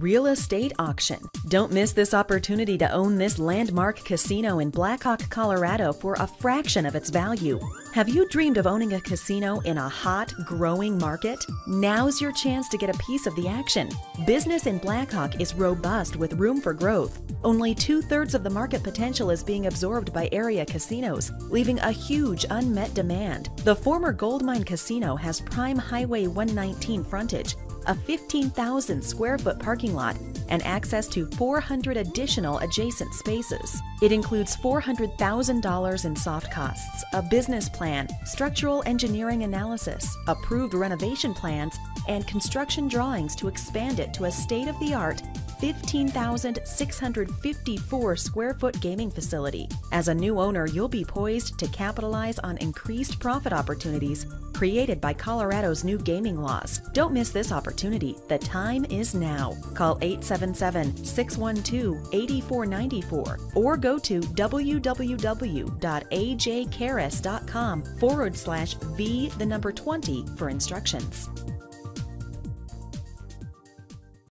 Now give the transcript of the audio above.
real estate auction. Don't miss this opportunity to own this landmark casino in Blackhawk, Colorado for a fraction of its value. Have you dreamed of owning a casino in a hot, growing market? Now's your chance to get a piece of the action. Business in Blackhawk is robust with room for growth. Only 2/3 of the market potential is being absorbed by area casinos, leaving a huge unmet demand. The former Goldmine Casino has prime Highway 119 frontage, a 15,000 square foot parking lot, and access to 400 additional adjacent spaces. It includes $400,000 in soft costs, a business plan, structural engineering analysis, approved renovation plans, and construction drawings to expand it to a state-of-the-art 15,654 square foot gaming facility. As a new owner, you'll be poised to capitalize on increased profit opportunities created by Colorado's new gaming laws. Don't miss this opportunity. The time is now. Call 877-612-8494 or go to www.ajcaris.com/V20 for instructions.